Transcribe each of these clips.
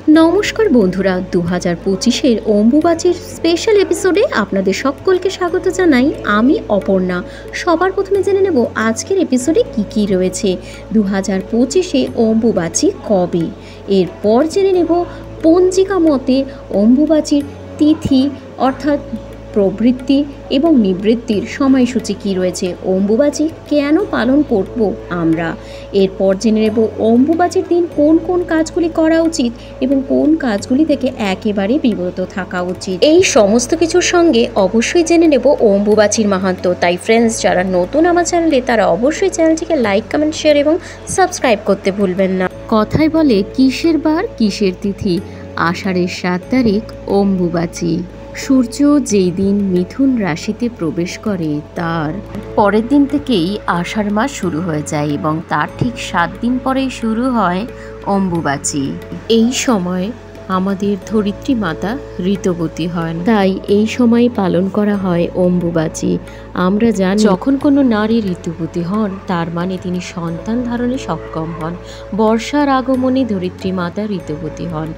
নমস্কার বন্ধুরা, 2025-এর অম্বুবাচীর স্পেশাল এপিসোডে আপনাদের সকলকে স্বাগত জানাই। আমি অপর্ণা। সবার প্রথমে জেনে নেব আজকের এপিসোডে কি রয়েছে। 2025-এ অম্বুবাচী কবে, এরপর জেনে নেব পঞ্জিকা মতে অম্বুবাচীর তিথি অর্থাৎ প্রবৃত্তি এবং নিবৃত্তির সময়সূচি কী রয়েছে, অম্বুবাচী কেন পালন করব আমরা। এরপর জেনে নেব অম্বুবাচীর দিন কোন কোন কাজগুলি করা উচিত এবং কোন কাজগুলি থেকে একেবারে বিরত থাকা উচিত। এই সমস্ত কিছুর সঙ্গে অবশ্যই জেনে নেব অম্বুবাচীর মাহাত্ম্য। তাই ফ্রেন্ডস, যারা নতুন আমার চ্যানেলে তারা অবশ্যই চ্যানেলটিকে লাইক, কমেন্ট, শেয়ার এবং সাবস্ক্রাইব করতে ভুলবেন না। কথায় বলে কিসের বার কিসের তিথি, আষাঢ়ের 7 তারিখ অম্বুবাচী। সূর্য যেই দিন মিথুন রাশিতে প্রবেশ করে তার পরের দিন থেকেই আষাঢ় মাস শুরু হয়ে যায় এবং তার ঠিক 7 দিন পরেই শুরু হয় অম্বুবাচী। এই সময় আমাদের ধরিত্রী মাতা ঋতুবতী হন, তাই এই সময় পালন করা হয় অম্বুবাচী। আমরা জানি যখন কোনো নারী ঋতুবতী হন তার মানে তিনি সন্তান ধারণে সক্ষম হন। বর্ষার আগমনে ধরিত্রী মাতা ঋতুবতী হন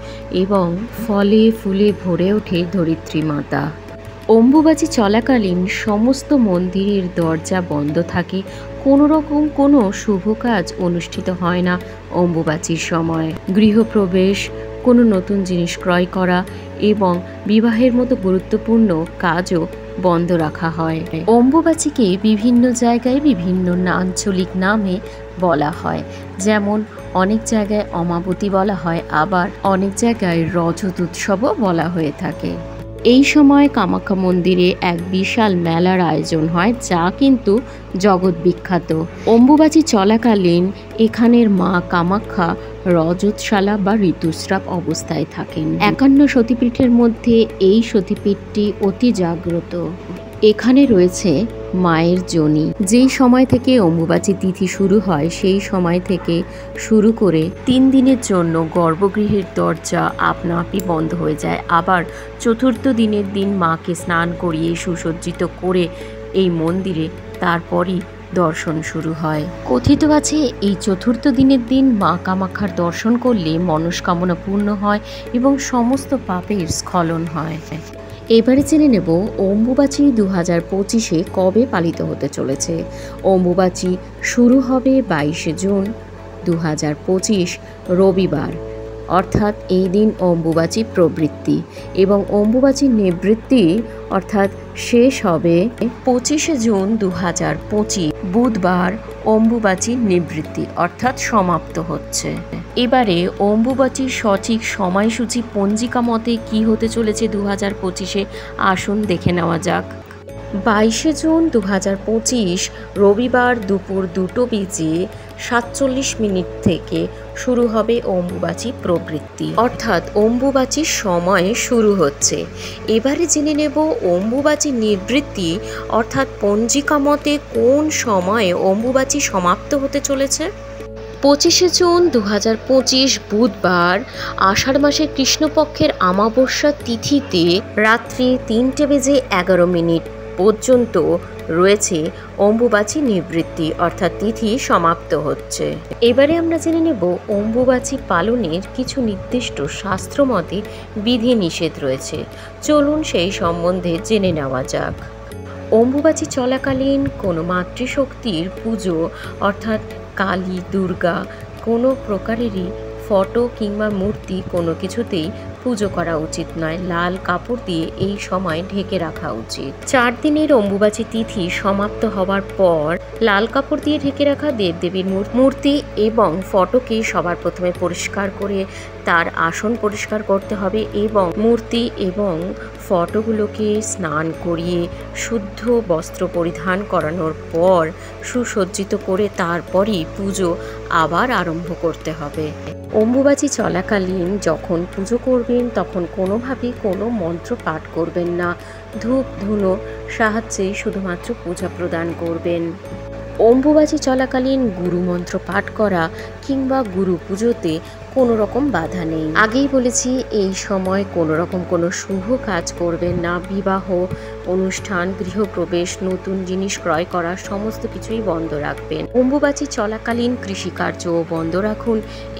এবং ফলে ফুলে ভরে ওঠে ধরিত্রী মাতা। অম্বুবাচী চলাকালীন সমস্ত মন্দিরের দরজা বন্ধ থাকে, কোনো রকম কোনো শুভ কাজ অনুষ্ঠিত হয় না অম্বুবাচীর সময়। গৃহপ্রবেশ, কোনো নতুন জিনিস ক্রয় করা এবং বিবাহের মতো গুরুত্বপূর্ণ কাজও বন্ধ রাখা হয়। অম্বুবাচীকে বিভিন্ন জায়গায় বিভিন্ন আঞ্চলিক নামে বলা হয়, যেমন অনেক জায়গায় অমাবতী বলা হয়, আবার অনেক জায়গায় রজত উৎসবও বলা হয়ে থাকে। এই সময় কামাখ্যা মন্দিরে এক বিশাল মেলার আয়োজন হয়, যা কিন্তু জগৎ বিখ্যাত। অম্বুবাচী চলাকালীন এখানের মা কামাখ্যা রজতশালা বা ঋতুস্রাব অবস্থায় থাকেন। 51 সতীপীঠের মধ্যে এই সতীপীঠটি অতি জাগ্রত। এখানে রয়েছে মায়ের যোনি। যেই সময় থেকে অম্বুবাচী তিথি শুরু হয় সেই সময় থেকে শুরু করে 3 দিনের জন্য গর্ভগৃহের দরজা আপনা আপনি বন্ধ হয়ে যায়। আবার চতুর্থ দিনের দিন মাকে স্নান করিয়ে সুসজ্জিত করে এই মন্দিরে তারপরই দর্শন শুরু হয়। কথিত আছে এই চতুর্থ দিনের দিন মা কামাখ্যার দর্শন করলে মনস্কামনা পূর্ণ হয় এবং সমস্ত পাপের স্খলন হয়। এবারে জেনে নেব অম্বুবাচী 2025-এ কবে পালিত হতে চলেছে। অম্বুবাচী শুরু হবে 22 জুন 2025 রবিবার, অর্থাৎ এই দিন অম্বুবাচী প্রবৃত্তি এবং অম্বুবাচীর নিবৃত্তি অর্থাৎ শেষ হবে 25 জুন 2025 বুধবার। অম্বুবাচীর নিবৃত্তি অর্থাৎ সমাপ্ত হচ্ছে। এবারে অম্বুবাচীর সঠিক সময়সূচি পঞ্জিকা মতে কী হতে চলেছে 2025-এ, আসুন দেখে নেওয়া যাক। 22 জুন 2025 রবিবার দুপুর 2:47 থেকে শুরু হবে অম্বুবাচী প্রবৃত্তি, অর্থাৎ অম্বুবাচীর সময় শুরু হচ্ছে। এবারে জেনে নেব অম্বুবাচী নিবৃত্তি অর্থাৎ পঞ্জিকা মতে কোন সময়ে অম্বুবাচী সমাপ্ত হতে চলেছে। 25 জুন 2025 বুধবার আষাঢ় মাসের কৃষ্ণপক্ষের অমাবস্যা তিথিতে রাত্রি 3:11 পর্যন্ত রয়েছে অম্বুবাচী নিবৃত্তি অর্থাৎ তিথি সমাপ্ত হচ্ছে। এবারে আমরা জেনে নেব অম্বুবাচী পালনের কিছু নির্দিষ্ট শাস্ত্রমতে বিধি নিষেধ রয়েছে। চলুন সেই সম্বন্ধে জেনে নেওয়া যাক। অম্বুবাচী চলাকালীন কোনো মাতৃশক্তির পুজো অর্থাৎ কালী, দুর্গা কোনো প্রকারেরই ফটো কিংবা মূর্তি কোনো কিছুতেই পুজো করা উচিত নয়। লাল কাপড় দিয়ে এই সময় ঢেকে রাখা উচিত। 4 দিনের অম্বুবাচী তিথি সমাপ্ত হওয়ার পর লাল কাপড় দিয়ে ঢেকে রাখা দেবদেবীর মূর্তি এবং ফটোকে সবার প্রথমে পরিষ্কার করে তার আসন পরিষ্কার করতে হবে এবং মূর্তি এবং ফটোগুলোকে স্নান করিয়ে শুদ্ধ বস্ত্র পরিধান করানোর পর সুসজ্জিত করে তারপরই পুজো আবার আরম্ভ করতে হবে। অম্বুবাচী চলাকালীন যখন পুজো করবেন তখন কোনোভাবেই কোনো মন্ত্র পাঠ করবেন না। ধূপ ধুনো সাহায্যেই শুধুমাত্র পূজা প্রদান করবেন। অম্বুবাচী চলাকালীন গুরু মন্ত্র পাঠ করা কিংবা গুরু পুজোতে কোনো রকম বাধা নেই। আগেই বলেছি এই সময় কোনো রকম কোনো শুভ কাজ করবেন না। বিবাহ অনুষ্ঠান, গৃহপ্রবেশ, নতুন জিনিস ক্রয় করা সমস্ত কিছুই বন্ধ রাখবেন। অম্বুবাচী চলাকালীন কৃষিকার্যও বন্ধ রাখুন।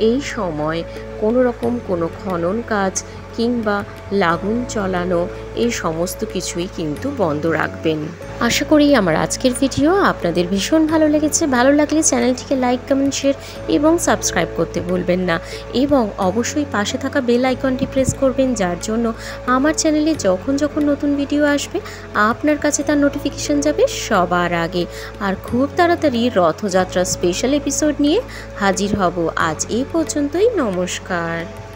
এই সময় কোনো রকম কোনো খনন কাজ কিংবা লাগুন চলানো এই সমস্ত কিছুই কিন্তু বন্ধ রাখবেন। আশা করি আমার আজকের ভিডিও আপনাদের ভীষণ ভালো লেগেছে। ভালো লাগলে চ্যানেলটিকে লাইক, কমেন্ট, শেয়ার এবং সাবস্ক্রাইব করতে ভুলবেন না, এবং অবশ্যই পাশে থাকা বেল আইকনটি প্রেস করবেন, যার জন্য আমার চ্যানেলে যখন যখন নতুন ভিডিও আসবে আপনার কাছে তার নোটিফিকেশান যাবে সবার আগে। আর খুব তাড়াতাড়ি রথযাত্রা স্পেশাল এপিসোড নিয়ে হাজির হব। আজ এই পর্যন্তই, নমস্কার।